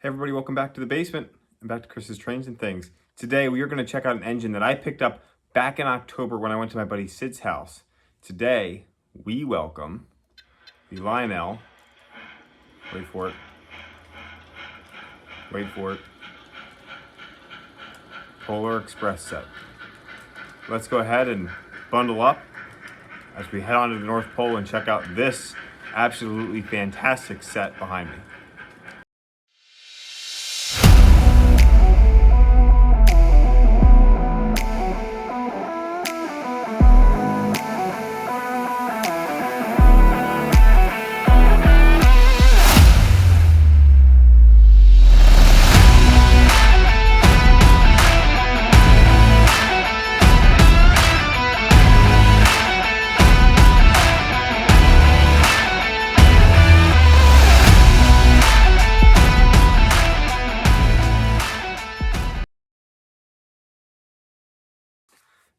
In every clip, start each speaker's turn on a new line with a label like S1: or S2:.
S1: Hey everybody, welcome back to the basement and back to Chris's Trains and Things. Today we are going to check out an engine that I picked up back in October when I went to my buddy Sid's house. Today we welcome the Lionel, wait for it, Polar Express set. Let's go ahead and bundle up as we head on to the North Pole and check out this absolutely fantastic set behind me.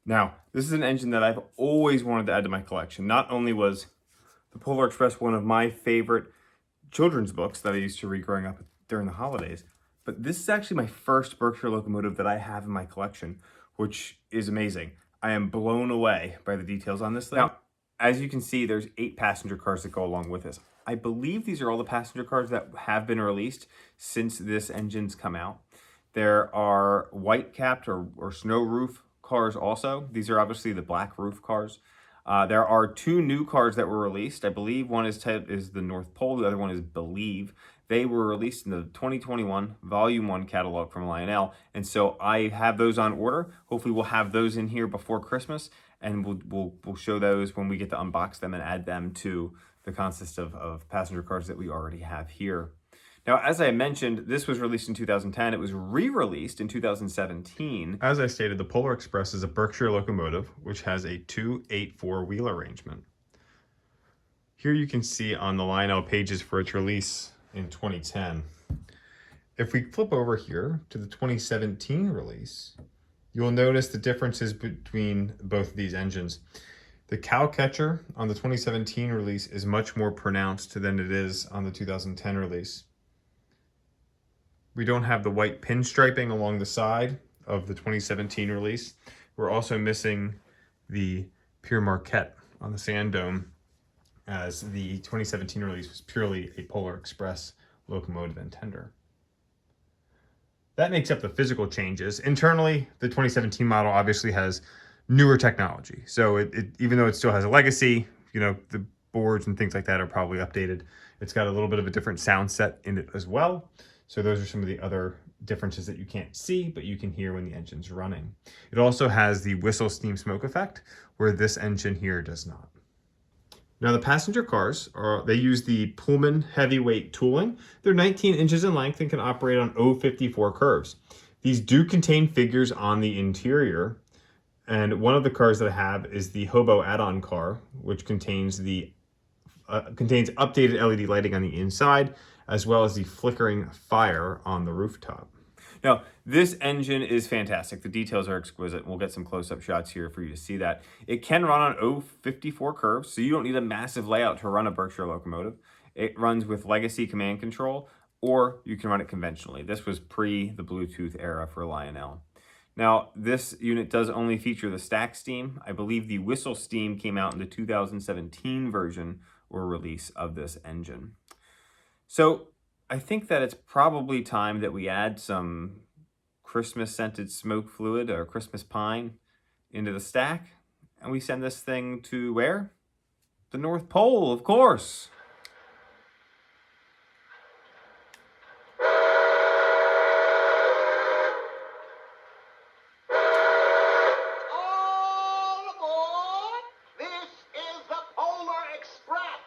S1: Now, this is an engine that I've always wanted to add to my collection. Not only was the Polar Express one of my favorite children's books that I used to read growing up during the holidays, but this is actually my first Berkshire locomotive that I have in my collection, which is amazing. I am blown away by the details on this thing. Now, as you can see, there's 8 passenger cars that go along with this. I believe these are all the passenger cars that have been released since this engine's come out. There are white-capped or snow roof cars also. These are obviously the black roof cars. There are 2 new cars that were released. I believe one is the North Pole, the other one is Believe. They were released in the 2021 Volume 1 catalog from Lionel, and so I have those on order. Hopefully we'll have those in here before Christmas, and we'll show those when we get to unbox them and add them to the consist of passenger cars that we already have here. Now, as I mentioned, this was released in 2010. It was re-released in 2017. As I stated, the Polar Express is a Berkshire locomotive, which has a 2-8-4 wheel arrangement. Here you can see on the Lionel pages for its release in 2010. If we flip over here to the 2017 release, you'll notice the differences between both of these engines. The cow catcher on the 2017 release is much more pronounced than it is on the 2010 release. We don't have the white pinstriping along the side of the 2017 release. We're also missing the Pier Marquette on the sand dome, as the 2017 release was purely a Polar Express locomotive and tender. That makes up the physical changes. Internally, the 2017 model obviously has newer technology. So even though it still has a legacy, the boards and things like that are probably updated. It's got a little bit of a different sound set in it as well. So those are some of the other differences that you can't see, but you can hear when the engine's running. It also has the whistle steam smoke effect, where this engine here does not. Now the passenger cars, they use the Pullman heavyweight tooling. They're 19 inches in length and can operate on 054 curves. These do contain figures on the interior, and one of the cars that I have is the Hobo add-on car, which contains updated LED lighting on the inside, as well as the flickering fire on the rooftop. Now, this engine is fantastic. The details are exquisite. We'll get some close-up shots here for you to see that. It can run on 054 curves, so you don't need a massive layout to run a Berkshire locomotive. It runs with legacy command control, or you can run it conventionally. This was pre the Bluetooth era for Lionel. Now, this unit does only feature the stack steam. I believe the whistle steam came out in the 2017 version or release of this engine. So I think that it's probably time that we add some Christmas-scented smoke fluid or Christmas pine into the stack, and we send this thing to where? The North Pole, of course.
S2: All aboard! This is the Polar Express!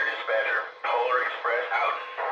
S3: dispatcher. Polar Express out.